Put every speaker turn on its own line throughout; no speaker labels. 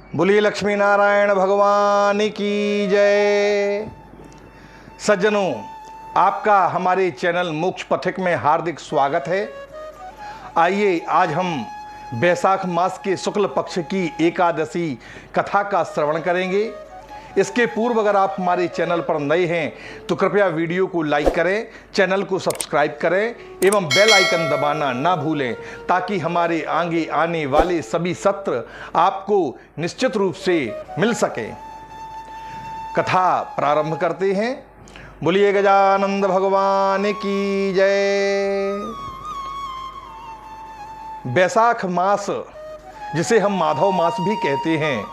बोलिए लक्ष्मी नारायण भगवान की जय। सज्जनों, आपका हमारे चैनल मोक्ष पथिक में हार्दिक स्वागत है। आइए आज हम बैसाख मास के शुक्ल पक्ष की एकादशी कथा का श्रवण करेंगे। इसके पूर्व अगर आप हमारे चैनल पर नए हैं तो कृपया वीडियो को लाइक करें, चैनल को सब्सक्राइब करें एवं बेल आइकन दबाना ना भूलें ताकि हमारे आगे आने वाले सभी सत्र आपको निश्चित रूप से मिल सके। कथा प्रारंभ करते हैं। बोलिए गजानंद भगवान की जय। बैसाख मास, जिसे हम माधव मास भी कहते हैं,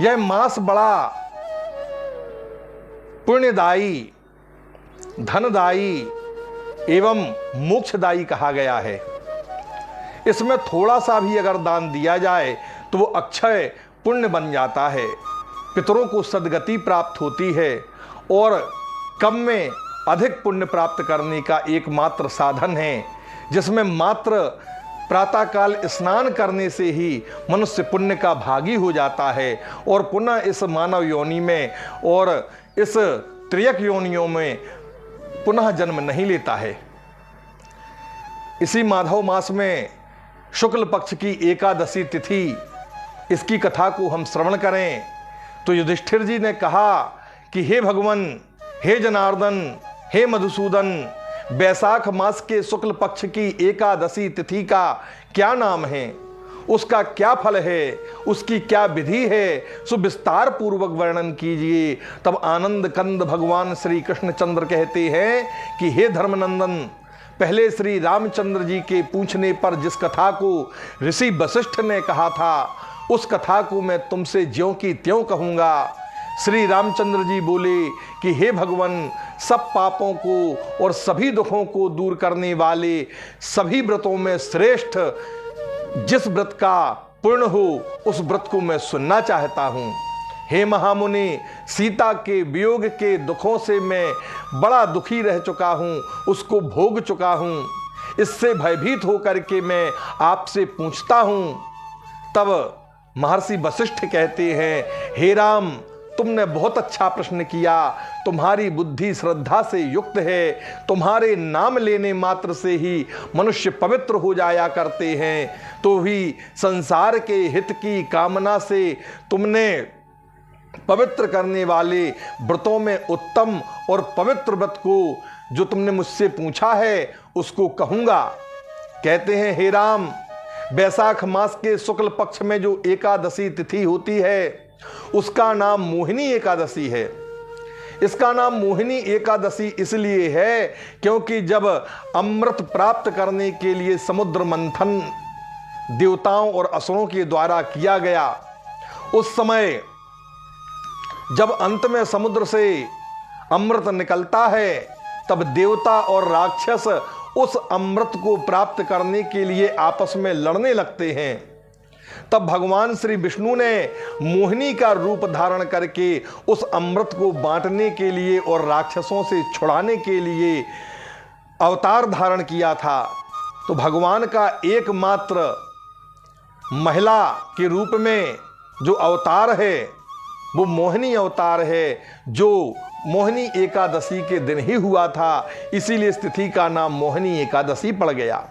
यह मास बड़ा पुण्यदायी, धनदायी एवं मोक्षदायी कहा गया है। इसमें थोड़ा सा भी अगर दान दिया जाए तो वो अक्षय पुण्य बन जाता है, पितरों को सद्गति प्राप्त होती है और कम में अधिक पुण्य प्राप्त करने का एकमात्र साधन है, जिसमें मात्र प्रातःकाल स्नान करने से ही मनुष्य पुण्य का भागी हो जाता है और पुनः इस मानव योनि में और इस त्रियक योनियों में पुनः जन्म नहीं लेता है। इसी माधव मास में शुक्ल पक्ष की एकादशी तिथि, इसकी कथा को हम श्रवण करें तो युधिष्ठिर जी ने कहा कि हे भगवान, हे जनार्दन, हे मधुसूदन, बैसाख मास के शुक्ल पक्ष की एकादशी तिथि का क्या नाम है, उसका क्या फल है, उसकी क्या विधि है, सुविस्तार पूर्वक वर्णन कीजिए। तब आनंद कंद भगवान श्री कृष्णचंद्र कहते हैं कि हे धर्मनंदन, पहले श्री रामचंद्र जी के पूछने पर जिस कथा को ऋषि वशिष्ठ ने कहा था, उस कथा को मैं तुमसे ज्यों की त्यों कहूँगा। श्री रामचंद्र जी बोले कि हे भगवान, सब पापों को और सभी दुखों को दूर करने वाले सभी व्रतों में श्रेष्ठ जिस व्रत का पूर्ण हो, उस व्रत को मैं सुनना चाहता हूँ। हे महामुनि, सीता के वियोग के दुखों से मैं बड़ा दुखी रह चुका हूँ, उसको भोग चुका हूँ। इससे भयभीत होकर के मैं आपसे पूछता हूँ। तब महर्षि वशिष्ठ कहते हैं, हे राम, तुमने बहुत अच्छा प्रश्न किया। तुम्हारी बुद्धि श्रद्धा से युक्त है। तुम्हारे नाम लेने मात्र से ही मनुष्य पवित्र हो जाया करते हैं। तो भी संसार के हित की कामना से तुमने पवित्र करने वाले व्रतों में उत्तम और पवित्र व्रत को जो तुमने मुझसे पूछा है, उसको कहूँगा। कहते हैं, हे राम, बैसाख मास के शुक्ल पक्ष में जो एकादशी तिथि होती है, उसका नाम मोहिनी एकादशी है। इसका नाम मोहिनी एकादशी इसलिए है क्योंकि जब अमृत प्राप्त करने के लिए समुद्र मंथन देवताओं और असुरों के द्वारा किया गया, उस समय जब अंत में समुद्र से अमृत निकलता है, तब देवता और राक्षस उस अमृत को प्राप्त करने के लिए आपस में लड़ने लगते हैं। तब भगवान श्री विष्णु ने मोहिनी का रूप धारण करके उस अमृत को बांटने के लिए और राक्षसों से छुड़ाने के लिए अवतार धारण किया था। तो भगवान का एकमात्र महिला के रूप में जो अवतार है, वो मोहिनी अवतार है, जो मोहिनी एकादशी के दिन ही हुआ था। इसीलिए इस तिथि का नाम मोहिनी एकादशी पड़ गया।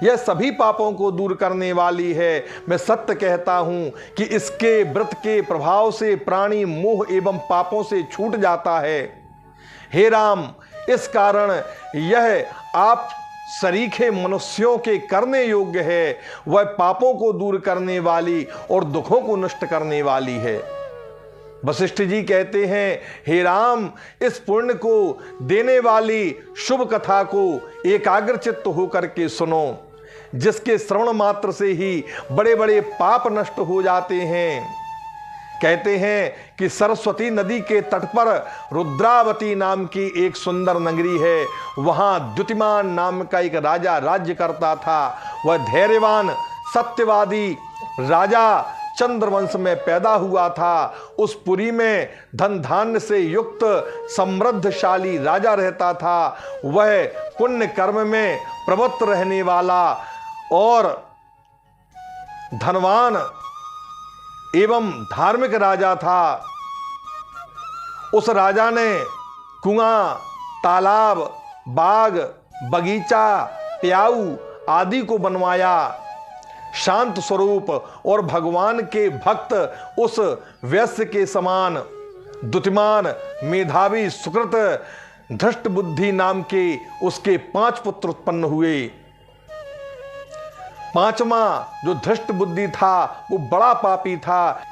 यह सभी पापों को दूर करने वाली है। मैं सत्य कहता हूँ कि इसके व्रत के प्रभाव से प्राणी मोह एवं पापों से छूट जाता है। हे राम, इस कारण यह आप सरीखे मनुष्यों के करने योग्य है। वह पापों को दूर करने वाली और दुखों को नष्ट करने वाली है। वशिष्ठ जी कहते हैं, हे राम, इस पुण्य को देने वाली शुभ कथा को एकाग्रचित्त होकर के सुनो, जिसके श्रवण मात्र से ही बड़े बड़े पाप नष्ट हो जाते हैं। कहते हैं कि सरस्वती नदी के तट पर रुद्रावती नाम की एक सुंदर नगरी है। वहां द्युतिमान नाम का एक राजा राज्य करता था। वह धैर्यवान सत्यवादी राजा चंद्रवंश में पैदा हुआ था। उस पुरी में धन धान्य से युक्त समृद्धशाली राजा रहता था। वह पुण्य कर्म में प्रवृत्त रहने वाला और धनवान एवं धार्मिक राजा था। उस राजा ने कुआं, तालाब, बाग, बगीचा, प्याऊ आदि को बनवाया। शांत स्वरूप और भगवान के भक्त उस वैश्य के समान द्युतिमान, मेधावी, सुकृत, धृष्ट बुद्धि नाम के उसके 5 पुत्र उत्पन्न हुए। 5वां जो धृष्ट बुद्धि था वो बड़ा पापी था।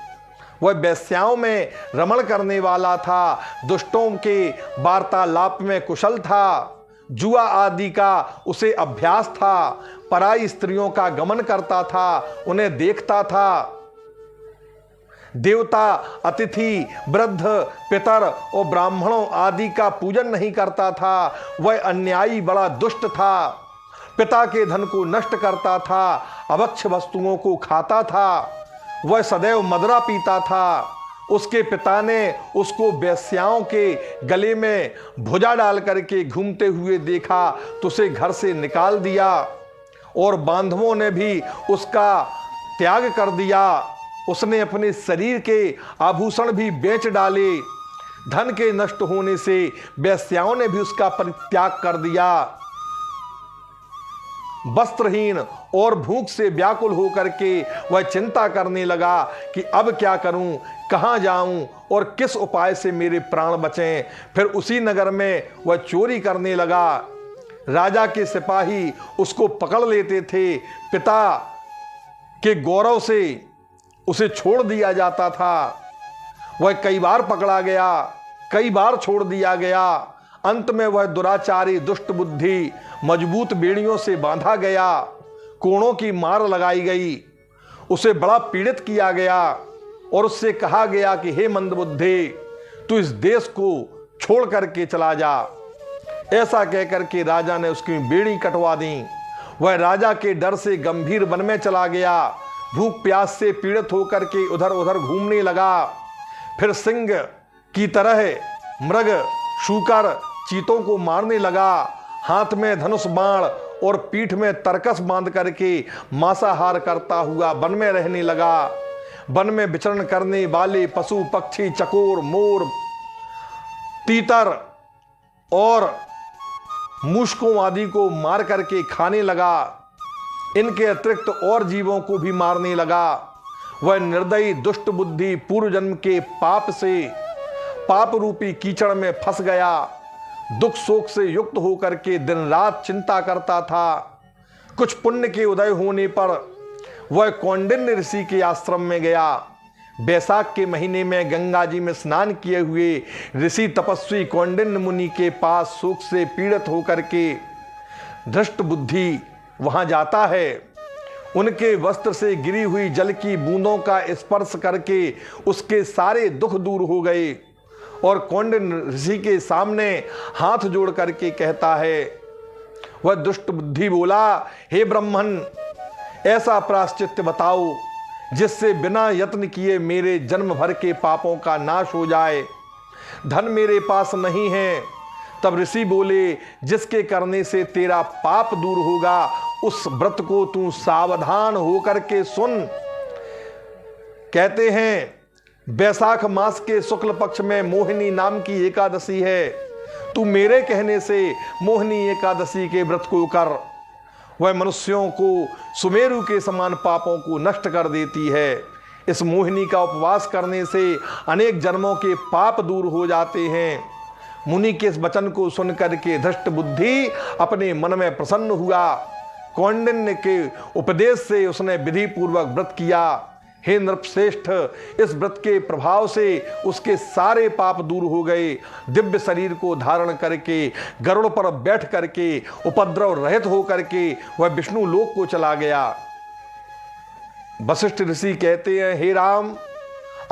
वह वेश्याओं में रमण करने वाला था, दुष्टों के वार्तालाप में कुशल था, जुआ आदि का उसे अभ्यास था, पराई स्त्रियों का गमन करता था, उन्हें देखता था। देवता, अतिथि, वृद्ध, पितर और ब्राह्मणों आदि का पूजन नहीं करता था। वह अन्यायी बड़ा दुष्ट था, पिता के धन को नष्ट करता था, अभक्ष वस्तुओं को खाता था। वह सदैव मदिरा पीता था। उसके पिता ने उसको वेश्याओं के गले में भुजा डाल करके घूमते हुए देखा तो उसे घर से निकाल दिया, और बांधवों ने भी उसका त्याग कर दिया। उसने अपने शरीर के आभूषण भी बेच डाले। धन के नष्ट होने से वेश्याओं ने भी उसका परित्याग कर दिया। वस्त्रहीन और भूख से व्याकुल होकर के वह चिंता करने लगा कि अब क्या करूं, कहां जाऊं और किस उपाय से मेरे प्राण बचें। फिर उसी नगर में वह चोरी करने लगा। राजा के सिपाही उसको पकड़ लेते थे। पिता के गौरव से उसे छोड़ दिया जाता था। वह कई बार पकड़ा गया, कई बार छोड़ दिया गया। अंत में वह दुराचारी, दुष्ट बुद्धि मजबूत बेड़ियों से बांधा गया, कोड़ों की मार लगाई गई, उसे बड़ा पीड़ित किया गया और उससे कहा गया कि हे मंदबुद्धि, तू इस देश को छोड़ करके चला जा। ऐसा कहकर के राजा ने उसकी बेड़ी कटवा दी। वह राजा के डर से गंभीर वन में चला गया। भूख प्यास से पीड़ित होकर के उधर उधर घूमने लगा। फिर सिंह की तरह मृग, शूकर, चीतों को मारने लगा। हाथ में धनुष बाण और पीठ में तरकस बांध करके मांसाहार करता हुआ वन में रहने लगा। वन में विचरण करने वाले पशु पक्षी, चकोर, मोर, तीतर और मूषकों आदि को मार करके खाने लगा। इनके अतिरिक्त और जीवों को भी मारने लगा। वह निर्दयी दुष्ट बुद्धि पूर्व जन्म के पाप से पाप रूपी कीचड़ में फंस गया। दुख शोक से युक्त होकर के दिन रात चिंता करता था। कुछ पुण्य के उदय होने पर वह कौंडिन्य ऋषि के आश्रम में गया। बैसाख के महीने में गंगा जी में स्नान किए हुए ऋषि तपस्वी कौंडिन्य मुनि के पास शोक से पीड़ित होकर के धृष्ट बुद्धि वहां जाता है। उनके वस्त्र से गिरी हुई जल की बूंदों का स्पर्श करके उसके सारे दुख दूर हो गए और कौंडिन्य ऋषि के सामने हाथ जोड़ करके कहता है। वह दुष्ट बुद्धि बोला, हे ब्राह्मण, ऐसा प्रायश्चित्त बताओ जिससे बिना यत्न किए मेरे जन्म भर के पापों का नाश हो जाए। धन मेरे पास नहीं है। तब ऋषि बोले, जिसके करने से तेरा पाप दूर होगा उस व्रत को तू सावधान होकर के सुन। कहते हैं बैसाख मास के शुक्ल पक्ष में मोहिनी नाम की एकादशी है। तू मेरे कहने से मोहिनी एकादशी के व्रत को कर। वह मनुष्यों को सुमेरु के समान पापों को नष्ट कर देती है। इस मोहिनी का उपवास करने से अनेक जन्मों के पाप दूर हो जाते हैं। मुनि के इस वचन को सुनकर के धृष्ट बुद्धि अपने मन में प्रसन्न हुआ। कौंडिन्य के उपदेश से उसने विधि पूर्वक व्रत किया। हे नृपश्रेष्ठ, इस व्रत के प्रभाव से उसके सारे पाप दूर हो गए। दिव्य शरीर को धारण करके गरुड़ पर बैठ करके उपद्रव रहित होकर के वह विष्णु लोक को चला गया। वशिष्ठ ऋषि कहते हैं, हे राम,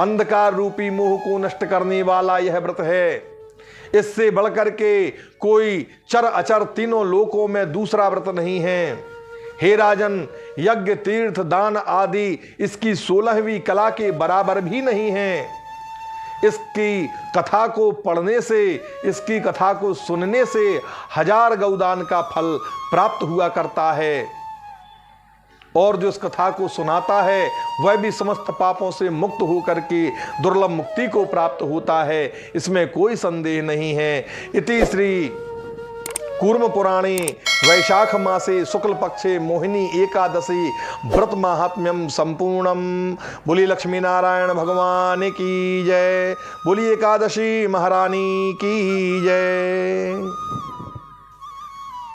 अंधकार रूपी मोह को नष्ट करने वाला यह व्रत है। इससे बढ़कर के कोई चर अचर तीनों लोकों में दूसरा व्रत नहीं है। हे राजन, यज्ञ, तीर्थ, दान आदि इसकी 16वीं कला के बराबर भी नहीं है। इसकी कथा को पढ़ने से, इसकी कथा को सुनने से 1000 गौदान का फल प्राप्त हुआ करता है। और जो इस कथा को सुनाता है वह भी समस्त पापों से मुक्त होकर के दुर्लभ मुक्ति को प्राप्त होता है, इसमें कोई संदेह नहीं है। इति श्री कूर्म पुराणे वैशाख मासे शुक्ल पक्षे मोहिनी एकादशी व्रत महात्म्यम संपूर्णम। बोली लक्ष्मी नारायण भगवान की जय, बोली एकादशी महारानी की जय।